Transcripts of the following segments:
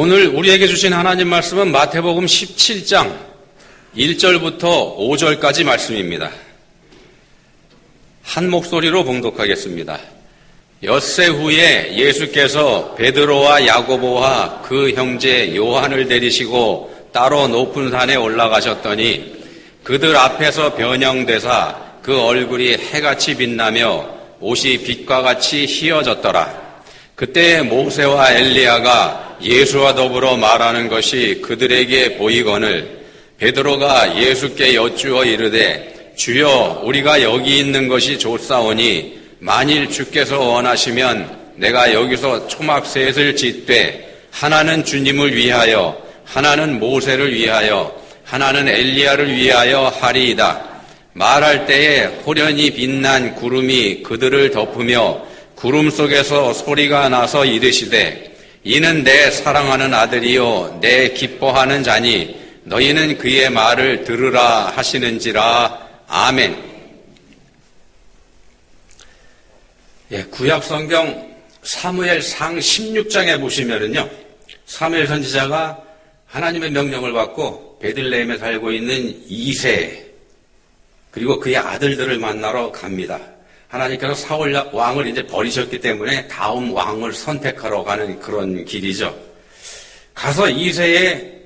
오늘 우리에게 주신 하나님 말씀은 마태복음 17장 1절부터 5절까지 말씀입니다. 한 목소리로 봉독하겠습니다. 엿새 후에 예수께서 베드로와 야고보와 그 형제 요한을 데리시고 따로 높은 산에 올라가셨더니 그들 앞에서 변형되사 그 얼굴이 해같이 빛나며 옷이 빛과 같이 희어졌더라. 그때 모세와 엘리야가 예수와 더불어 말하는 것이 그들에게 보이거늘 베드로가 예수께 여쭈어 이르되 주여 우리가 여기 있는 것이 좋사오니 만일 주께서 원하시면 내가 여기서 초막셋을 짓되 하나는 주님을 위하여 하나는 모세를 위하여 하나는 엘리야를 위하여 하리이다. 말할 때에 호련히 빛난 구름이 그들을 덮으며 구름 속에서 소리가 나서 이르시되 이는 내 사랑하는 아들이요 내 기뻐하는 자니 너희는 그의 말을 들으라 하시는지라. 아멘. 구약 성경 사무엘상 16장에 보시면은요, 사무엘 선지자가 하나님의 명령을 받고 베들레헴에 살고 있는 이세 그리고 그의 아들들을 만나러 갑니다. 하나님께서 사울 왕을 이제 버리셨기 때문에 다음 왕을 선택하러 가는 그런 길이죠. 가서 이세의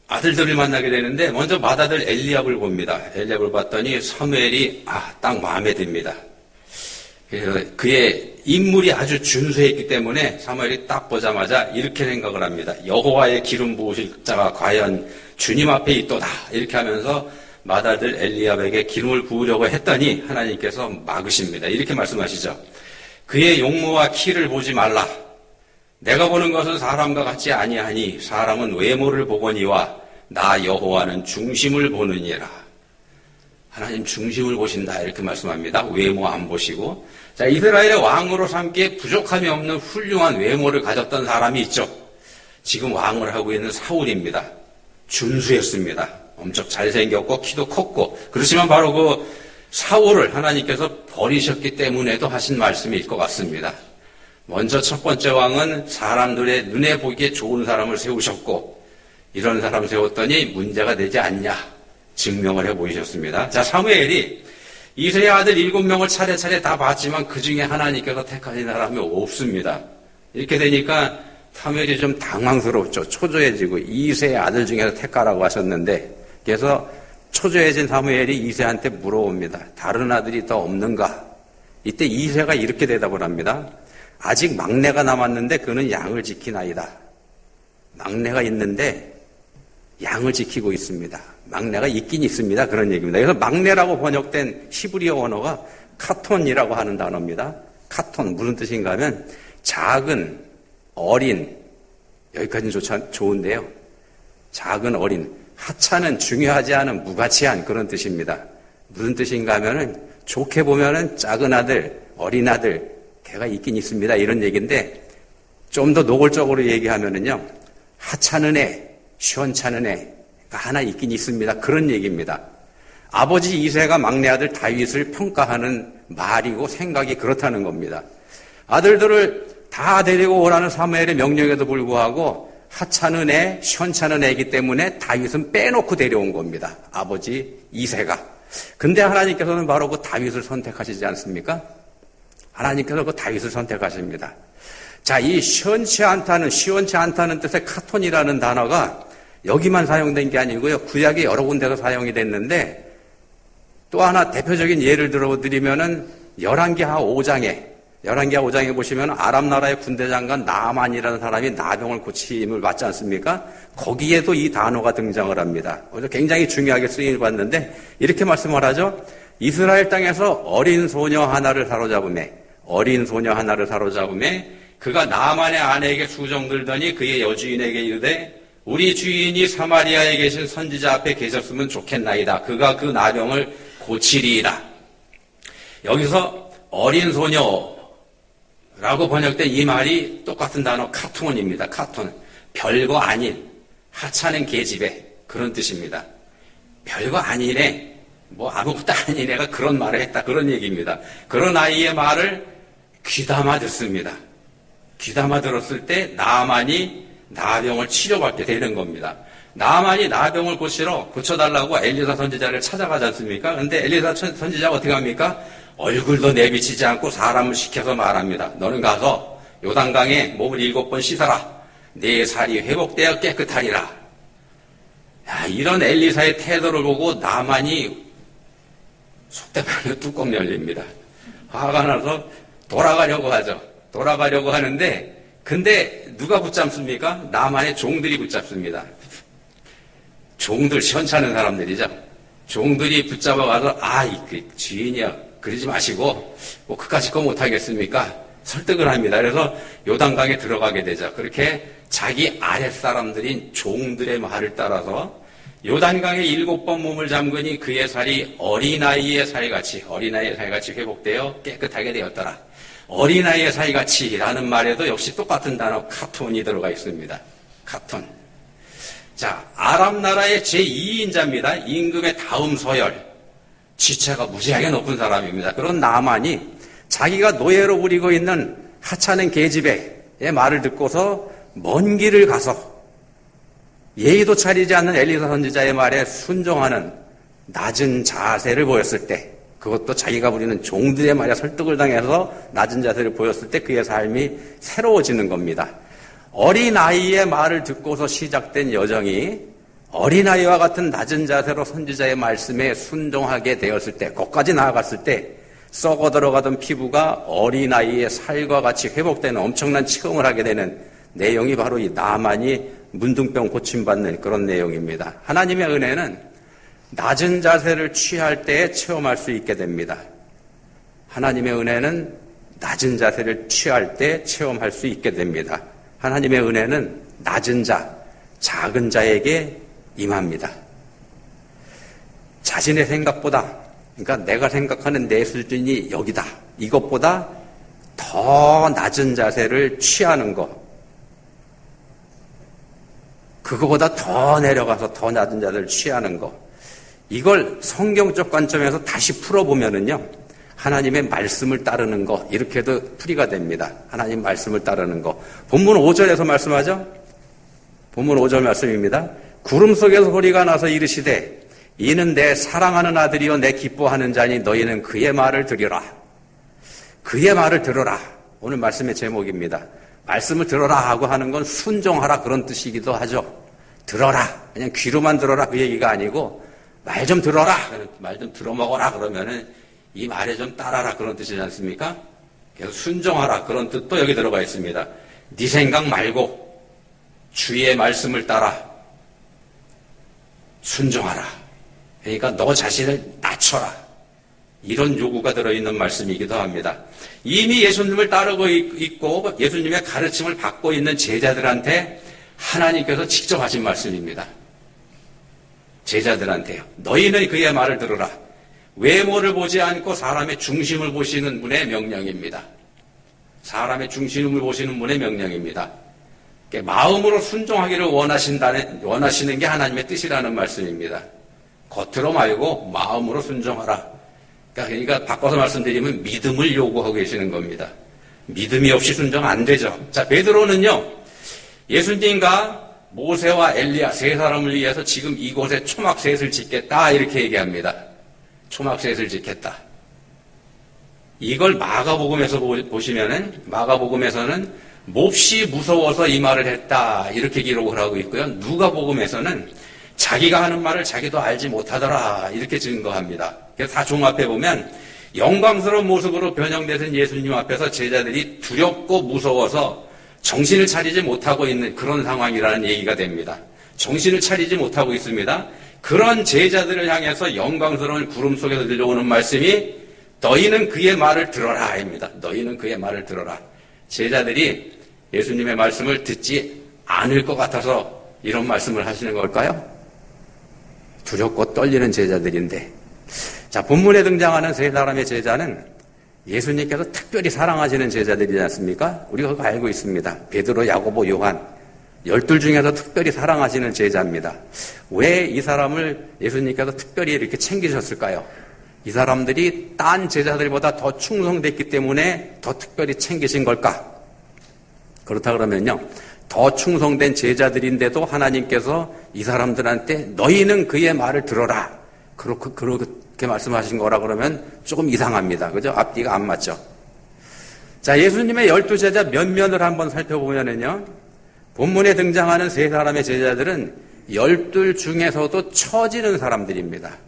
아들들을 만나게 되는데 먼저 맏아들 엘리압을 봅니다. 엘리압을 봤더니 사무엘이 딱 마음에 듭니다. 그래서 그의 인물이 아주 준수했기 때문에 사무엘이 딱 보자마자 이렇게 생각을 합니다. 여호와의 기름 부으실 자가 과연 주님 앞에 있도다. 이렇게 하면서 맏아들 엘리압에게 기름을 부으려고 했더니 하나님께서 막으십니다. 이렇게 말씀하시죠. 그의 용모와 키를 보지 말라. 내가 보는 것은 사람과 같지 아니하니 사람은 외모를 보거니와 나 여호와는 중심을 보느니라. 하나님 중심을 보신다 이렇게 말씀합니다. 외모 안 보시고. 자, 이스라엘의 왕으로 삼기에 부족함이 없는 훌륭한 외모를 가졌던 사람이 있죠. 지금 왕을 하고 있는 사울입니다. 준수했습니다. 엄청 잘생겼고 키도 컸고. 그렇지만 바로 그 사울을 하나님께서 버리셨기 때문에도 하신 말씀일 것 같습니다. 먼저 첫 번째 왕은 사람들의 눈에 보기에 좋은 사람을 세우셨고 이런 사람 세웠더니 문제가 되지 않냐 증명을 해 보이셨습니다. 자, 사무엘이 이세의 아들 7명을 차례차례 다 봤지만 그 중에 하나님께서 택하신 사람이 없습니다. 이렇게 되니까 사무엘이 좀 당황스럽죠. 초조해지고 이세의 아들 중에서 택하라고 하셨는데 그래서 초조해진 사무엘이 이세한테 물어봅니다. 다른 아들이 더 없는가? 이때 이세가 이렇게 대답을 합니다. 아직 막내가 남았는데 그는 양을 지키나이다. 막내가 있는데 양을 지키고 있습니다. 막내가 있긴 있습니다. 그런 얘기입니다. 그래서 막내라고 번역된 히브리어 언어가 카톤이라고 하는 단어입니다. 카톤 무슨 뜻인가 하면 작은, 어린, 여기까지는 좋은데요. 작은, 어린, 하찮은, 중요하지 않은, 무가치한 그런 뜻입니다. 무슨 뜻인가 하면은 좋게 보면은 작은 아들, 어린 아들, 걔가 있긴 있습니다. 이런 얘기인데 좀 더 노골적으로 얘기하면은요. 하찮은 애, 시원찮은 애가 하나 있긴 있습니다. 그런 얘기입니다. 아버지 이세가 막내 아들 다윗을 평가하는 말이고 생각이 그렇다는 겁니다. 아들들을 다 데리고 오라는 사무엘의 명령에도 불구하고 하찮은 애, 시원찮은 애이기 때문에 다윗은 빼놓고 데려온 겁니다. 아버지 이세가. 근데 하나님께서는 바로 그 다윗을 선택하시지 않습니까? 하나님께서 그 다윗을 선택하십니다. 자, 이 시원치 않다는 뜻의 카톤이라는 단어가 여기만 사용된 게 아니고요. 구약에 여러 군데서 사용이 됐는데 또 하나 대표적인 예를 들어드리면은 열왕기하 5장에 보시면 아람 나라의 군대 장관 나만이라는 사람이 나병을 고침을 받지 않습니까? 거기에도 이 단어가 등장을 합니다. 그래서 굉장히 중요하게 쓰임을 받는데 이렇게 말씀을 하죠. 이스라엘 땅에서 어린 소녀 하나를 사로잡음에 그가 나만의 아내에게 수정들더니 그의 여주인에게 이르되 우리 주인이 사마리아에 계신 선지자 앞에 계셨으면 좋겠나이다. 그가 그 나병을 고치리이다. 여기서 어린 소녀라고 번역된 이 말이 똑같은 단어 카톤입니다. 카톤. 별거 아닌 하찮은 계집애 그런 뜻입니다. 별거 아니네. 아무것도 아닌 애가 그런 말을 했다. 그런 얘기입니다. 그런 아이의 말을 귀담아 듣습니다. 귀담아 들었을 때 나만이 나병을 치료받게 되는 겁니다. 나만이 나병을 고쳐달라고 엘리사 선지자를 찾아가지 않습니까? 그런데 엘리사 선지자가 어떻게 합니까? 얼굴도 내비치지 않고 사람을 시켜서 말합니다. 너는 가서 요단강에 몸을 7번 씻어라. 네 살이 회복되어 깨끗하리라. 야, 이런 엘리사의 태도를 보고 나만이 속된 말로 뚜껑 열립니다. 화가 나서 돌아가려고 하죠. 돌아가려고 하는데 근데 누가 붙잡습니까? 나만의 종들이 붙잡습니다. 종들 시원찮은 사람들이죠. 종들이 붙잡아가서 주인이야 그러지 마시고 뭐 그까짓 거 못하겠습니까? 설득을 합니다. 그래서 요단강에 들어가게 되죠. 그렇게 자기 아랫사람들인 종들의 말을 따라서 요단강에 7번 몸을 잠그니 그의 살이 어린아이의 살같이 회복되어 깨끗하게 되었더라. 어린아이의 살같이라는 말에도 역시 똑같은 단어 카톤이 들어가 있습니다. 카톤. 자, 아람 나라의 제2인자입니다. 임금의 다음 서열. 지체가 무지하게 높은 사람입니다. 그런 나만이 자기가 노예로 부리고 있는 하찮은 계집애의 말을 듣고서 먼 길을 가서 예의도 차리지 않는 엘리사 선지자의 말에 순종하는 낮은 자세를 보였을 때, 그것도 자기가 부리는 종들의 말에 설득을 당해서 낮은 자세를 보였을 때 그의 삶이 새로워지는 겁니다. 어린아이의 말을 듣고서 시작된 여정이 어린아이와 같은 낮은 자세로 선지자의 말씀에 순종하게 되었을 때, 거기까지 나아갔을 때 썩어 들어가던 피부가 어린아이의 살과 같이 회복되는 엄청난 체험을 하게 되는 내용이 바로 이 나만이 문둥병 고침받는 그런 내용입니다. 하나님의 은혜는 낮은 자세를 취할 때에 체험할 수 있게 됩니다. 하나님의 은혜는 낮은 자세를 취할 때 체험할 수 있게 됩니다. 하나님의 은혜는 낮은 자, 작은 자에게 임합니다. 자신의 생각보다, 그러니까 내가 생각하는 내 수준이 여기다. 이것보다 더 낮은 자세를 취하는 것. 그거보다 더 내려가서 더 낮은 자세를 취하는 것. 이걸 성경적 관점에서 다시 풀어보면은요, 하나님의 말씀을 따르는 것, 이렇게도 풀이가 됩니다. 하나님 말씀을 따르는 것. 본문 5절에서 말씀하죠? 본문 5절 말씀입니다. 구름 속에서 소리가 나서 이르시되 이는 내 사랑하는 아들이요 내 기뻐하는 자니 너희는 그의 말을 들으라. 그의 말을 들어라. 오늘 말씀의 제목입니다. 말씀을 들어라 하고 하는 건 순종하라 그런 뜻이기도 하죠. 들어라. 그냥 귀로만 들어라 그 얘기가 아니고 말 좀 들어라. 말 좀 들어먹어라 그러면은 이 말에 좀 따라라 그런 뜻이지 않습니까? 그래서 순종하라 그런 뜻도 여기 들어가 있습니다. 네 생각 말고 주의 말씀을 따라 순종하라. 그러니까 너 자신을 낮춰라. 이런 요구가 들어있는 말씀이기도 합니다. 이미 예수님을 따르고 있고 예수님의 가르침을 받고 있는 제자들한테 하나님께서 직접 하신 말씀입니다. 제자들한테요. 너희는 그의 말을 들으라. 외모를 보지 않고 사람의 중심을 보시는 분의 명령입니다. 사람의 중심을 보시는 분의 명령입니다. 마음으로 순종하기를 원하시는 게 하나님의 뜻이라는 말씀입니다. 겉으로 말고 마음으로 순종하라. 그러니까 바꿔서 말씀드리면 믿음을 요구하고 계시는 겁니다. 믿음이 없이 순종 안 되죠. 자, 베드로는요, 예수님과 모세와 엘리야 세 사람을 위해서 지금 이곳에 초막셋을 짓겠다 이렇게 얘기합니다. 초막셋을 짓겠다. 이걸 마가복음에서 보시면은 마가복음에서는 몹시 무서워서 이 말을 했다 이렇게 기록을 하고 있고요. 누가복음에서는 자기가 하는 말을 자기도 알지 못하더라 이렇게 증거합니다. 그래서 다 종합해 보면 영광스러운 모습으로 변형되신 예수님 앞에서 제자들이 두렵고 무서워서 정신을 차리지 못하고 있는 그런 상황이라는 얘기가 됩니다. 정신을 차리지 못하고 있습니다. 그런 제자들을 향해서 영광스러운 구름 속에서 들려오는 말씀이 너희는 그의 말을 들어라입니다. 너희는 그의 말을 들어라. 제자들이 예수님의 말씀을 듣지 않을 것 같아서 이런 말씀을 하시는 걸까요? 두렵고 떨리는 제자들인데, 자, 본문에 등장하는 세 사람의 제자는 예수님께서 특별히 사랑하시는 제자들이지 않습니까? 우리가 그거 알고 있습니다. 베드로, 야고보, 요한 12 중에서 특별히 사랑하시는 제자입니다. 왜 이 사람을 예수님께서 특별히 이렇게 챙기셨을까요? 이 사람들이 딴 제자들보다 더 충성됐기 때문에 더 특별히 챙기신 걸까? 그렇다 그러면요, 더 충성된 제자들인데도 하나님께서 이 사람들한테 너희는 그의 말을 들어라, 그렇게 말씀하신 거라 그러면 조금 이상합니다. 그죠? 앞뒤가 안 맞죠? 자, 예수님의 12제자 면면을 한번 살펴보면은요, 본문에 등장하는 세 사람의 제자들은 12 중에서도 처지는 사람들입니다.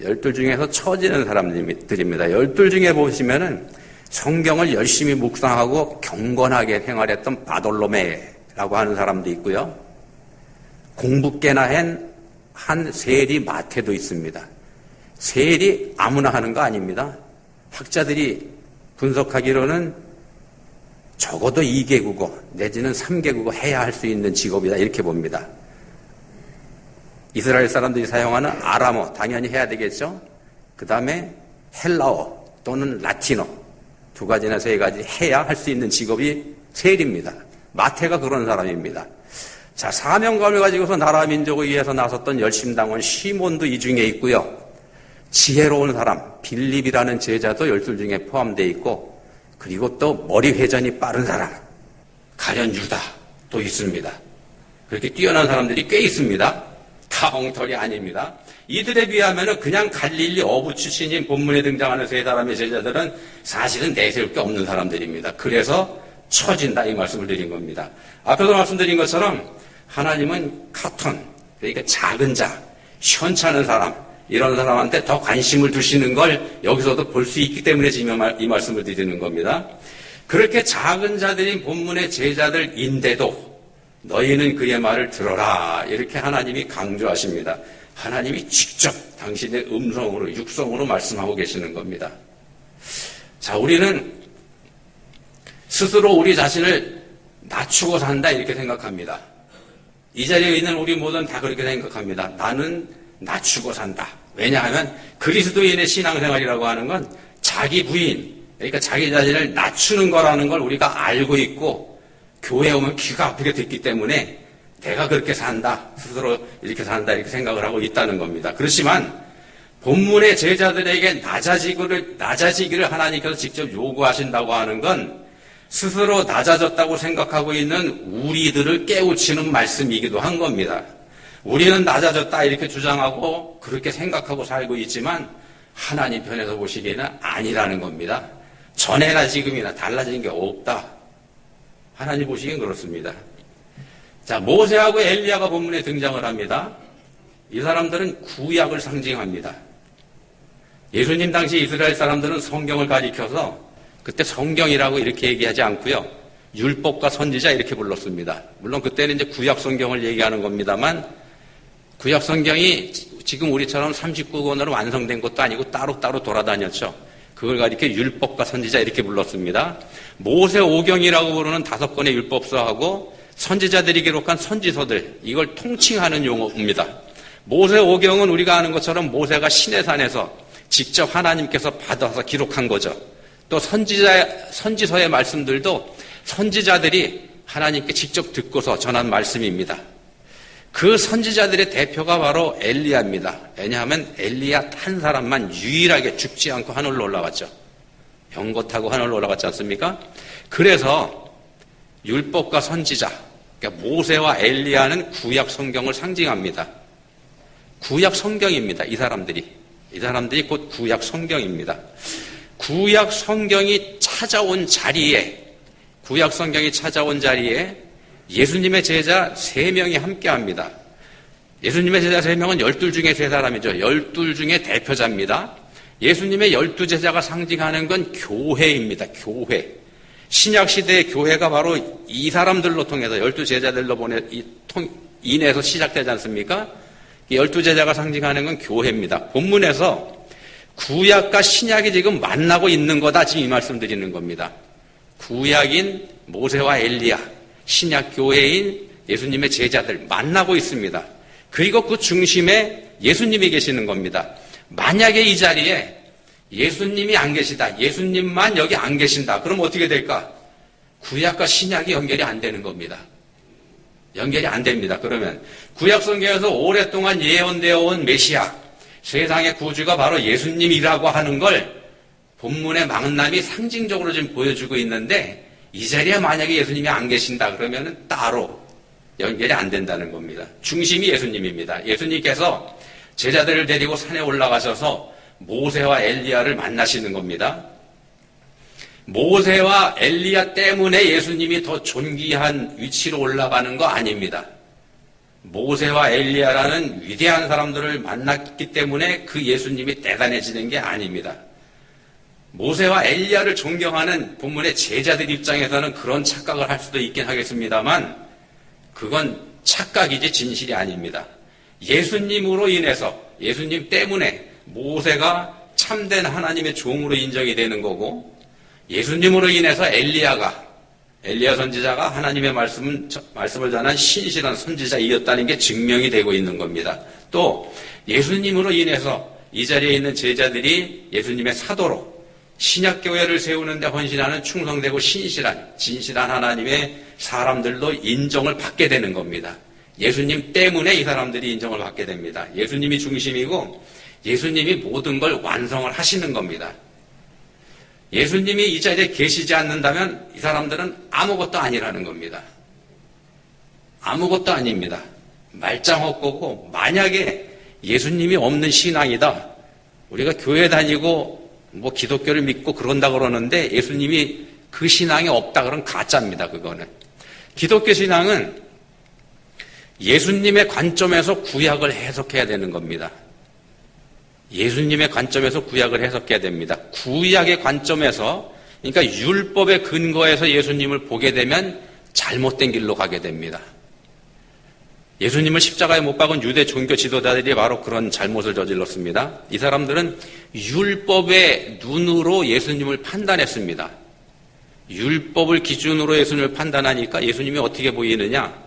12 중에서 처지는 사람들입니다. 12 중에 보시면은 성경을 열심히 묵상하고 경건하게 행하랬던 바돌로메라고 하는 사람도 있고요. 공부 꽤나 한 세리 마태도 있습니다. 세리 아무나 하는 거 아닙니다. 학자들이 분석하기로는 적어도 2개국어 내지는 3개국어 해야 할 수 있는 직업이다, 이렇게 봅니다. 이스라엘 사람들이 사용하는 아람어 당연히 해야 되겠죠. 그 다음에 헬라어 또는 라틴어 두 가지나 세 가지 해야 할 수 있는 직업이 세리입니다. 마태가 그런 사람입니다. 자, 사명감을 가지고서 나라 민족을 위해서 나섰던 열심당원 시몬도 이 중에 있고요. 지혜로운 사람 빌립이라는 제자도 12 중에 포함되어 있고, 그리고 또 머리 회전이 빠른 사람 가룟 유다도 있습니다. 그렇게 뛰어난 사람들이 꽤 있습니다. 다 엉터리 아닙니다. 이들에 비하면 그냥 갈릴리 어부 출신인 본문에 등장하는 세 사람의 제자들은 사실은 내세울 게 없는 사람들입니다. 그래서 처진다, 이 말씀을 드린 겁니다. 앞에서 말씀드린 것처럼 하나님은 카톤, 그러니까 작은 자, 현찮은 사람, 이런 사람한테 더 관심을 두시는 걸 여기서도 볼 수 있기 때문에 지금 이 말씀을 드리는 겁니다. 그렇게 작은 자들인 본문의 제자들인데도 너희는 그의 말을 들어라, 이렇게 하나님이 강조하십니다. 하나님이 직접 당신의 음성으로, 육성으로 말씀하고 계시는 겁니다. 자, 우리는 스스로 우리 자신을 낮추고 산다, 이렇게 생각합니다. 이 자리에 있는 우리 모두는 다 그렇게 생각합니다. 나는 낮추고 산다. 왜냐하면 그리스도인의 신앙생활이라고 하는 건 자기 부인, 그러니까 자기 자신을 낮추는 거라는 걸 우리가 알고 있고, 교회에 오면 귀가 아프게 듣기 때문에 내가 그렇게 산다, 스스로 이렇게 산다, 이렇게 생각을 하고 있다는 겁니다. 그렇지만 본문의 제자들에게 낮아지기를 하나님께서 직접 요구하신다고 하는 건 스스로 낮아졌다고 생각하고 있는 우리들을 깨우치는 말씀이기도 한 겁니다. 우리는 낮아졌다 이렇게 주장하고 그렇게 생각하고 살고 있지만 하나님 편에서 보시기에는 아니라는 겁니다. 전에나 지금이나 달라진 게 없다. 하나님 보시기엔 그렇습니다. 자, 모세하고 엘리야가 본문에 등장을 합니다. 이 사람들은 구약을 상징합니다. 예수님 당시 이스라엘 사람들은 성경을 가리켜서 그때 성경이라고 이렇게 얘기하지 않고요, 율법과 선지자 이렇게 불렀습니다. 물론 그때는 이제 구약 성경을 얘기하는 겁니다만, 구약 성경이 지금 우리처럼 39권으로 완성된 것도 아니고 따로따로 돌아다녔죠. 그걸 가리켜 율법과 선지자 이렇게 불렀습니다. 모세 오경이라고 부르는 5권의 율법서하고 선지자들이 기록한 선지서들, 이걸 통칭하는 용어입니다. 모세 오경은 우리가 아는 것처럼 모세가 시내산에서 직접 하나님께서 받아서 기록한 거죠. 또 선지서의 말씀들도 선지자들이 하나님께 직접 듣고서 전한 말씀입니다. 그 선지자들의 대표가 바로 엘리야입니다. 왜냐하면 엘리야 한 사람만 유일하게 죽지 않고 하늘로 올라갔죠. 병거 타고 하늘로 올라갔지 않습니까? 그래서 율법과 선지자, 그러니까 모세와 엘리야는 구약 성경을 상징합니다. 구약 성경입니다. 이 사람들이 곧 구약 성경입니다. 구약 성경이 찾아온 자리에 예수님의 제자 3명이 함께합니다. 예수님의 제자 3명은 12 중에 3사람이죠. 12 중에 대표자입니다. 예수님의 12제자가 상징하는 건 교회입니다. 교회. 신약시대의 교회가 바로 이 사람들로 통해서 12제자들로 인해서 시작되지 않습니까? 12제자가 상징하는 건 교회입니다. 본문에서 구약과 신약이 지금 만나고 있는 거다, 지금 이 말씀 드리는 겁니다. 구약인 모세와 엘리야, 신약 교회인 예수님의 제자들 만나고 있습니다. 그리고 그 중심에 예수님이 계시는 겁니다. 만약에 이 자리에 예수님이 안 계시다, 예수님만 여기 안 계신다, 그럼 어떻게 될까? 구약과 신약이 연결이 안 되는 겁니다. 연결이 안 됩니다. 그러면 구약 성경에서 오랫동안 예언되어 온 메시아, 세상의 구주가 바로 예수님이라고 하는 걸 본문의 망남이 상징적으로 지금 보여주고 있는데, 이 자리에 만약에 예수님이 안 계신다 그러면 따로 연결이 안 된다는 겁니다. 중심이 예수님입니다. 예수님께서 제자들을 데리고 산에 올라가셔서 모세와 엘리야를 만나시는 겁니다. 모세와 엘리야 때문에 예수님이 더 존귀한 위치로 올라가는 거 아닙니다. 모세와 엘리야라는 위대한 사람들을 만났기 때문에 그 예수님이 대단해지는 게 아닙니다. 모세와 엘리야를 존경하는 본문의 제자들 입장에서는 그런 착각을 할 수도 있긴 하겠습니다만 그건 착각이지 진실이 아닙니다. 예수님으로 인해서, 예수님 때문에 모세가 참된 하나님의 종으로 인정이 되는 거고, 예수님으로 인해서 엘리야 선지자가 하나님의 말씀을 전한 신실한 선지자이었다는 게 증명이 되고 있는 겁니다. 또 예수님으로 인해서 이 자리에 있는 제자들이 예수님의 사도로 신약교회를 세우는 데 헌신하는 충성되고 진실한 하나님의 사람들도 인정을 받게 되는 겁니다. 예수님 때문에 이 사람들이 인정을 받게 됩니다. 예수님이 중심이고 예수님이 모든 걸 완성을 하시는 겁니다. 예수님이 이 자리에 계시지 않는다면 이 사람들은 아무것도 아니라는 겁니다. 아무것도 아닙니다. 말짱헛거고 만약에 예수님이 없는 신앙이다. 우리가 교회 다니고 기독교를 믿고 그런다 그러는데 예수님이 그 신앙이 없다 그러면 가짜입니다. 그거는. 기독교 신앙은 예수님의 관점에서 구약을 해석해야 되는 겁니다. 예수님의 관점에서 구약을 해석해야 됩니다. 구약의 관점에서, 그러니까 율법의 근거에서 예수님을 보게 되면 잘못된 길로 가게 됩니다. 예수님을 십자가에 못 박은 유대 종교 지도자들이 바로 그런 잘못을 저질렀습니다. 이 사람들은 율법의 눈으로 예수님을 판단했습니다. 율법을 기준으로 예수님을 판단하니까 예수님이 어떻게 보이느냐?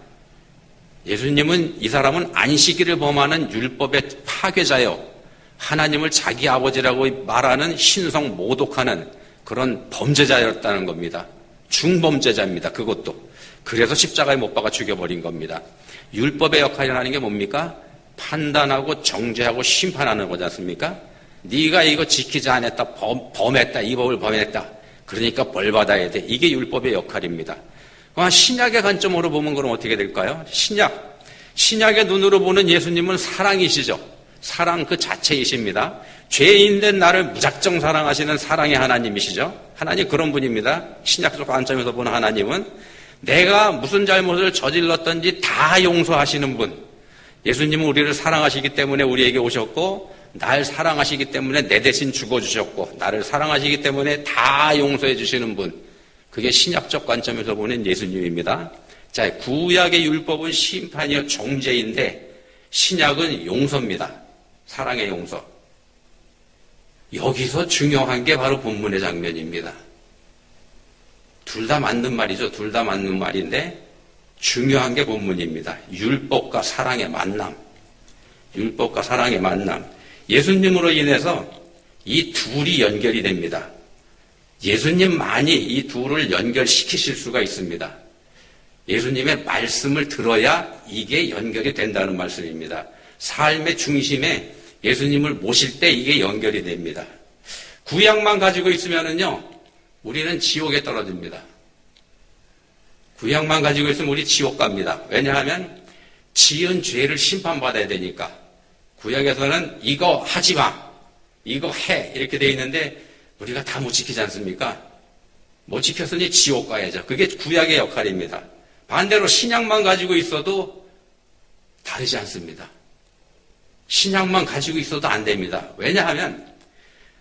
예수님은, 이 사람은 안식일을 범하는 율법의 파괴자요, 하나님을 자기 아버지라고 말하는 신성 모독하는 그런 범죄자였다는 겁니다. 중범죄자입니다. 그것도. 그래서 십자가에 못 박아 죽여버린 겁니다. 율법의 역할이라는 게 뭡니까? 판단하고 정죄하고 심판하는 거지 않습니까? 네가 이거 지키지 않았다, 범했다, 이 법을 범했다. 그러니까 벌 받아야 돼. 이게 율법의 역할입니다. 신약의 관점으로 보면 그럼 어떻게 될까요? 신약의 눈으로 보는 예수님은 사랑이시죠. 사랑 그 자체이십니다. 죄인된 나를 무작정 사랑하시는 사랑의 하나님이시죠. 하나님 그런 분입니다. 신약적 관점에서 보는 하나님은 내가 무슨 잘못을 저질렀던지 다 용서하시는 분. 예수님은 우리를 사랑하시기 때문에 우리에게 오셨고, 날 사랑하시기 때문에 내 대신 죽어주셨고, 나를 사랑하시기 때문에 다 용서해 주시는 분. 그게 신약적 관점에서 보는 예수님입니다. 자, 구약의 율법은 심판이요 정죄인데 신약은 용서입니다. 사랑의 용서. 여기서 중요한 게 바로 본문의 장면입니다. 둘 다 맞는 말이죠. 둘 다 맞는 말인데 중요한 게 본문입니다. 율법과 사랑의 만남. 율법과 사랑의 만남. 예수님으로 인해서 이 둘이 연결이 됩니다. 예수님만이 이 둘을 연결시키실 수가 있습니다. 예수님의 말씀을 들어야 이게 연결이 된다는 말씀입니다. 삶의 중심에 예수님을 모실 때 이게 연결이 됩니다. 구약만 가지고 있으면은요, 우리는 지옥에 떨어집니다. 구약만 가지고 있으면 우리 지옥 갑니다. 왜냐하면 지은 죄를 심판받아야 되니까. 구약에서는 이거 하지 마, 이거 해 이렇게 돼 있는데 우리가 다 못 지키지 않습니까? 못 지켰으니 지옥 가야죠. 그게 구약의 역할입니다. 반대로 신약만 가지고 있어도 다르지 않습니다. 신약만 가지고 있어도 안 됩니다. 왜냐하면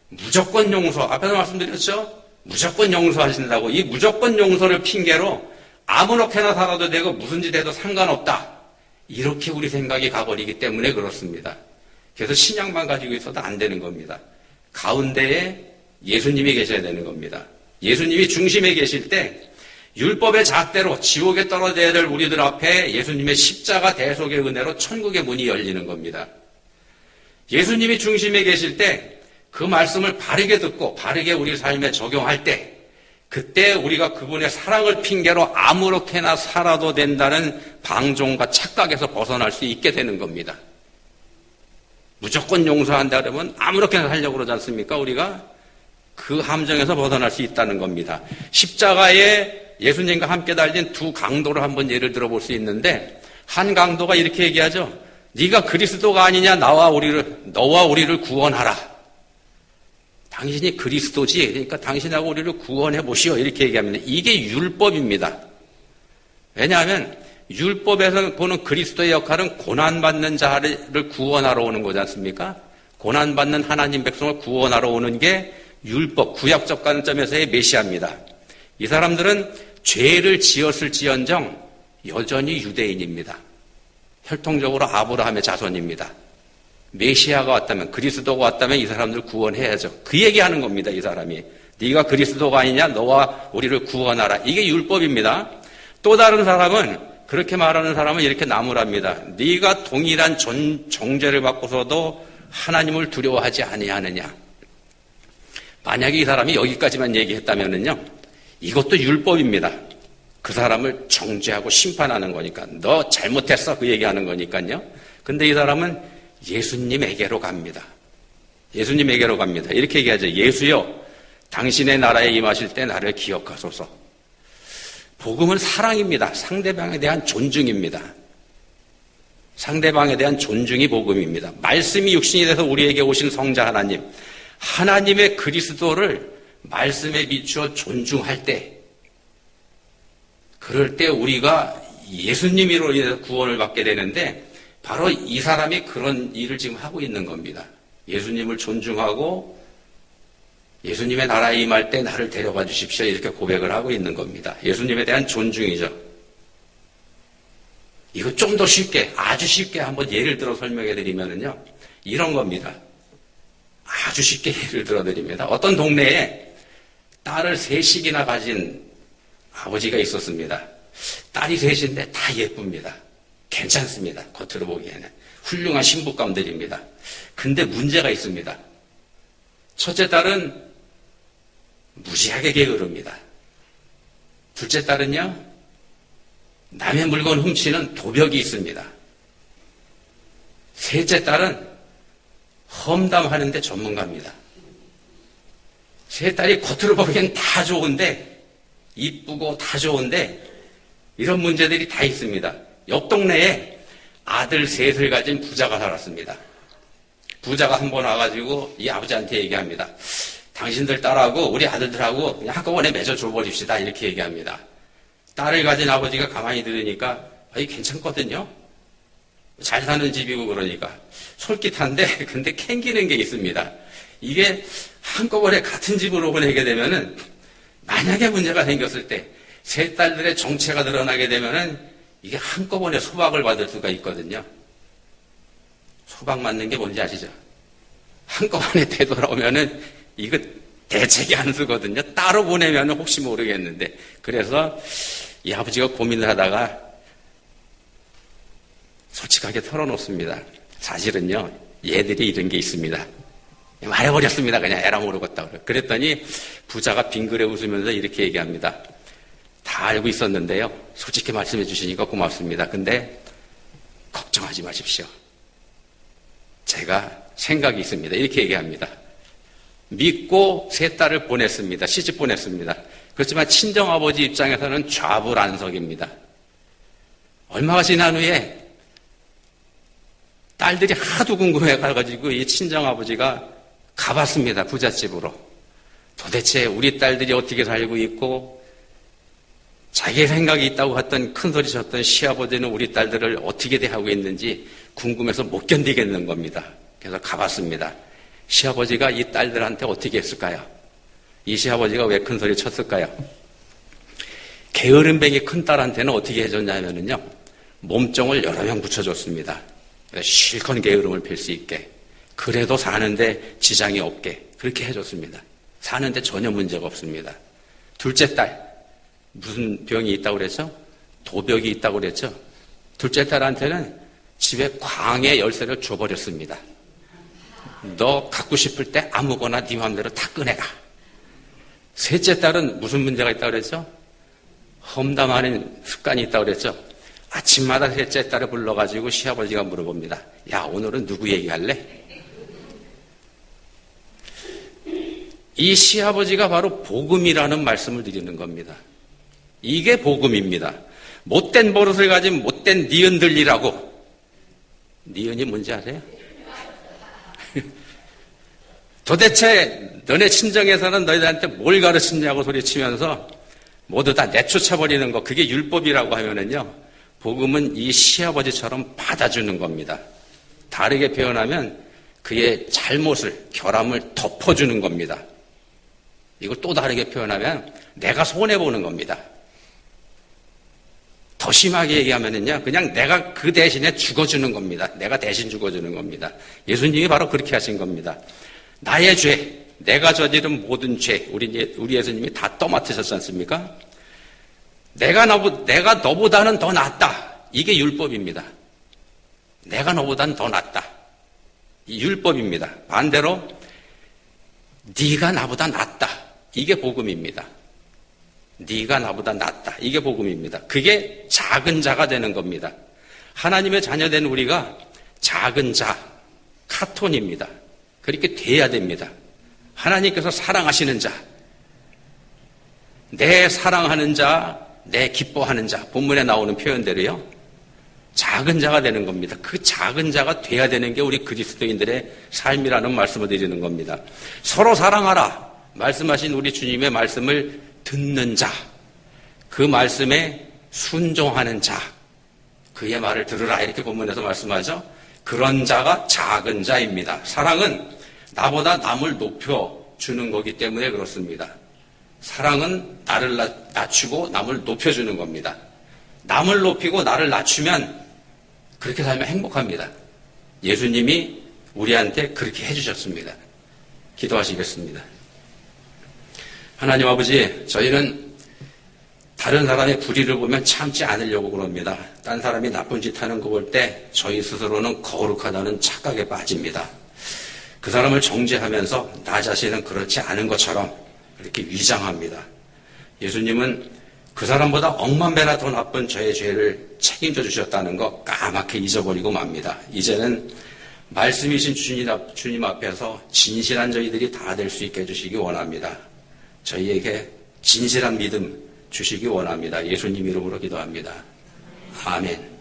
무조건 용서, 앞에서 말씀드렸죠? 무조건 용서하신다고. 이 무조건 용서를 핑계로 아무렇게나 살아도 되고 무슨 짓 해도 상관없다. 이렇게 우리 생각이 가버리기 때문에 그렇습니다. 그래서 신약만 가지고 있어도 안 되는 겁니다. 가운데에 예수님이 계셔야 되는 겁니다. 예수님이 중심에 계실 때 율법의 잣대로 지옥에 떨어져야 될 우리들 앞에 예수님의 십자가 대속의 은혜로 천국의 문이 열리는 겁니다. 예수님이 중심에 계실 때 그 말씀을 바르게 듣고 바르게 우리 삶에 적용할 때, 그때 우리가 그분의 사랑을 핑계로 아무렇게나 살아도 된다는 방종과 착각에서 벗어날 수 있게 되는 겁니다. 무조건 용서한다 그러면 아무렇게나 살려고 그러지 않습니까? 우리가 그 함정에서 벗어날 수 있다는 겁니다. 십자가의 예수님과 함께 달린 두 강도를 한번 예를 들어볼 수 있는데, 한 강도가 이렇게 얘기하죠. 네가 그리스도가 아니냐? 너와 우리를 구원하라. 당신이 그리스도지. 그러니까 당신하고 우리를 구원해 보시오. 이렇게 얘기합니다. 이게 율법입니다. 왜냐하면 율법에서 보는 그리스도의 역할은 고난받는 자를 구원하러 오는 거지 않습니까? 고난받는 하나님 백성을 구원하러 오는 게 율법, 구약적 관점에서의 메시아입니다. 이 사람들은 죄를 지었을지언정 여전히 유대인입니다. 혈통적으로 아브라함의 자손입니다. 메시아가 왔다면, 그리스도가 왔다면 이 사람들 구원해야죠. 그 얘기하는 겁니다, 이 사람이. 네가 그리스도가 아니냐? 너와 우리를 구원하라. 이게 율법입니다. 또 다른 사람은, 그렇게 말하는 사람은 이렇게 나무랍니다. 네가 동일한 정죄를 받고서도 하나님을 두려워하지 아니하느냐? 만약에 이 사람이 여기까지만 얘기했다면은요, 이것도 율법입니다. 그 사람을 정죄하고 심판하는 거니까. 너 잘못했어. 그 얘기하는 거니까요. 근데 이 사람은 예수님에게로 갑니다. 예수님에게로 갑니다. 이렇게 얘기하죠. 예수여, 당신의 나라에 임하실 때 나를 기억하소서. 복음은 사랑입니다. 상대방에 대한 존중입니다. 상대방에 대한 존중이 복음입니다. 말씀이 육신이 돼서 우리에게 오신 성자 하나님, 하나님의 그리스도를 말씀에 비추어 존중할 때, 그럴 때 우리가 예수님으로 인해서 구원을 받게 되는데, 바로 이 사람이 그런 일을 지금 하고 있는 겁니다. 예수님을 존중하고 예수님의 나라에 임할 때 나를 데려가 주십시오. 이렇게 고백을 하고 있는 겁니다. 예수님에 대한 존중이죠. 이거 좀 더 쉽게, 아주 쉽게 한번 예를 들어 설명해 드리면은요, 이런 겁니다. 아주 쉽게 예를 들어 드립니다. 어떤 동네에 딸을 셋씩이나 가진 아버지가 있었습니다. 딸이 셋인데 다 예쁩니다. 괜찮습니다. 겉으로 보기에는. 훌륭한 신부감들입니다. 근데 문제가 있습니다. 첫째 딸은 무지하게 게으릅니다. 둘째 딸은요, 남의 물건 훔치는 도벽이 있습니다. 셋째 딸은 험담하는 데 전문가입니다. 세 딸이 겉으로 보기엔 다 좋은데, 이쁘고 다 좋은데, 이런 문제들이 다 있습니다. 옆 동네에 아들 셋을 가진 부자가 살았습니다. 부자가 한 번 와가지고 이 아버지한테 얘기합니다. 당신들 딸하고 우리 아들들하고 그냥 한꺼번에 맺어 줘버립시다. 이렇게 얘기합니다. 딸을 가진 아버지가 가만히 들으니까 이게 괜찮거든요. 잘 사는 집이고 그러니까 솔깃한데, 근데 캥기는 게 있습니다. 이게 한꺼번에 같은 집으로 보내게 되면은, 만약에 문제가 생겼을 때 세 딸들의 정체가 드러나게 되면은 이게 한꺼번에 소박을 받을 수가 있거든요. 소박 맞는 게 뭔지 아시죠? 한꺼번에 되돌아오면은 이거 대책이 안 쓰거든요. 따로 보내면은 혹시 모르겠는데. 그래서 이 아버지가 고민을 하다가 솔직하게 털어놓습니다. 사실은요, 얘들이 이런 게 있습니다. 말해버렸습니다. 그냥 에라 모르겠다고. 그랬더니 부자가 빙그레 웃으면서 이렇게 얘기합니다. 다 알고 있었는데요. 솔직히 말씀해 주시니까 고맙습니다. 근데 걱정하지 마십시오. 제가 생각이 있습니다. 이렇게 얘기합니다. 믿고 세 딸을 보냈습니다. 시집 보냈습니다. 그렇지만 친정아버지 입장에서는 좌불안석입니다. 얼마가 지난 후에 딸들이 하도 궁금해가지고 이 친정아버지가 가봤습니다. 부잣집으로. 도대체 우리 딸들이 어떻게 살고 있고, 자기 생각이 있다고 했던 큰소리 쳤던 시아버지는 우리 딸들을 어떻게 대하고 있는지 궁금해서 못 견디겠는 겁니다. 그래서 가봤습니다. 시아버지가 이 딸들한테 어떻게 했을까요? 이 시아버지가 왜 큰소리 쳤을까요? 게으름뱅이 큰딸한테는 어떻게 해줬냐면요, 몸종을 여러 명 붙여줬습니다. 실컷 게으름을 펼 수 있게. 그래도 사는데 지장이 없게 그렇게 해줬습니다. 사는데 전혀 문제가 없습니다. 둘째 딸, 무슨 병이 있다고 그랬죠? 도벽이 있다고 그랬죠? 둘째 딸한테는 집에 광의 열쇠를 줘버렸습니다. 너 갖고 싶을 때 아무거나 네 마음대로 다 꺼내가. 셋째 딸은 무슨 문제가 있다고 그랬죠? 험담하는 습관이 있다고 그랬죠? 아침마다 셋째 딸을 불러가지고 시아버지가 물어봅니다. 야, 오늘은 누구 얘기할래? 이 시아버지가 바로 복음이라는 말씀을 드리는 겁니다. 이게 복음입니다. 못된 버릇을 가진 못된 니은들이라고. 니은이 뭔지 아세요? 도대체 너네 친정에서는 너희들한테 뭘 가르치냐고 소리치면서 모두 다 내쫓아버리는 거, 그게 율법이라고 하면은요, 복음은 이 시아버지처럼 받아주는 겁니다. 다르게 표현하면 그의 잘못을, 결함을 덮어주는 겁니다. 이걸 또 다르게 표현하면 내가 손해보는 겁니다. 더 심하게 얘기하면은요, 그냥 내가 그 대신에 죽어주는 겁니다. 내가 대신 죽어주는 겁니다. 예수님이 바로 그렇게 하신 겁니다. 나의 죄, 내가 저지른 모든 죄, 우리 예수님이 다 떠맡으셨지 않습니까? 내가 너보다는 더 낫다. 이게 율법입니다. 내가 너보다는 더 낫다. 이 율법입니다. 반대로 네가 나보다 낫다. 이게 복음입니다. 네가 나보다 낫다. 이게 복음입니다. 그게 작은 자가 되는 겁니다. 하나님의 자녀된 우리가 작은 자, 카톤입니다. 그렇게 돼야 됩니다. 하나님께서 사랑하시는 자, 내 사랑하는 자, 내 기뻐하는 자, 본문에 나오는 표현대로요, 작은 자가 되는 겁니다. 그 작은 자가 돼야 되는 게 우리 그리스도인들의 삶이라는 말씀을 드리는 겁니다. 서로 사랑하라 말씀하신 우리 주님의 말씀을 듣는 자, 그 말씀에 순종하는 자, 그의 말을 들으라 이렇게 본문에서 말씀하죠. 그런 자가 작은 자입니다. 사랑은 나보다 남을 높여주는 거기 때문에 그렇습니다. 사랑은 나를 낮추고 남을 높여주는 겁니다. 남을 높이고 나를 낮추면 그렇게 살면 행복합니다. 예수님이 우리한테 그렇게 해주셨습니다. 기도하시겠습니다. 하나님 아버지, 저희는 다른 사람의 불의를 보면 참지 않으려고 그럽니다. 딴 사람이 나쁜 짓 하는 거 볼 때 저희 스스로는 거룩하다는 착각에 빠집니다. 그 사람을 정죄하면서 나 자신은 그렇지 않은 것처럼 이렇게 위장합니다. 예수님은 그 사람보다 억만 배나 더 나쁜 저의 죄를 책임져 주셨다는 거 까맣게 잊어버리고 맙니다. 이제는 말씀이신 주님 앞에서 진실한 저희들이 다 될 수 있게 해주시기 원합니다. 저희에게 진실한 믿음 주시기 원합니다. 예수님 이름으로 기도합니다. 아멘.